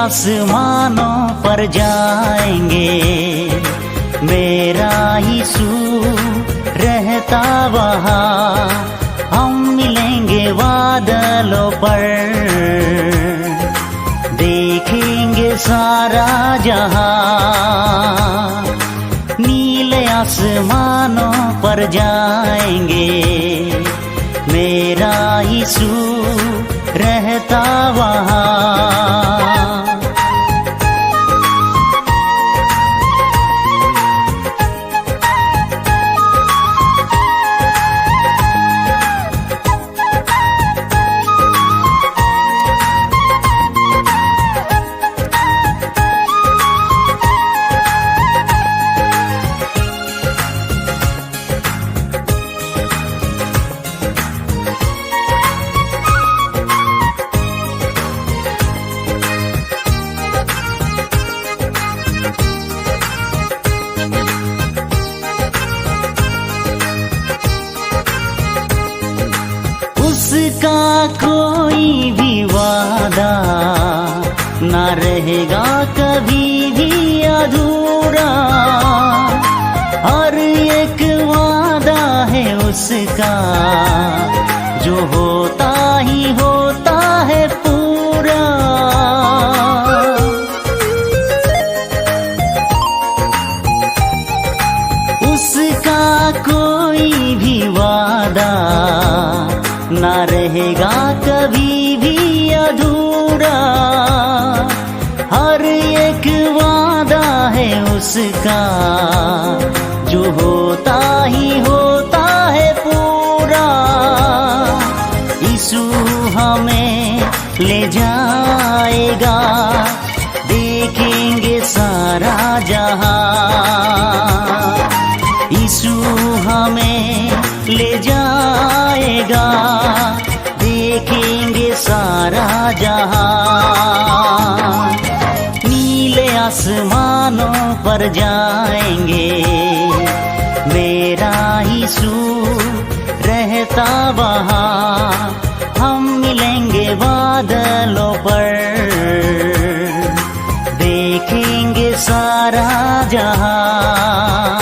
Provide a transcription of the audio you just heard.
आसमानों पर जाएंगे, मेरा यीशु रहता वहाँ। हम मिलेंगे बादलों पर, देखेंगे सारा जहां। नीले आसमानों पर जाएंगे, मेरा यीशु रहता वहाँ। उसका कोई भी वादा ना रहेगा कभी भी अधूरा। हर एक वादा है उसका, जो होता ही होता है पूरा। उसका कोई भी वादा ना रहेगा कभी भी अधूरा। हर एक वादा है उसका, जो होता ही होता है पूरा। यीशु हमें ले जाएगा, देखेंगे सारा जहां। यीशु हमें ले जाएगा, देखेंगे सारा जहां। नीले आसमानों पर जाएंगे, मेरा यीशु रहता वहाँ। हम मिलेंगे बादलों पर, देखेंगे सारा जहां।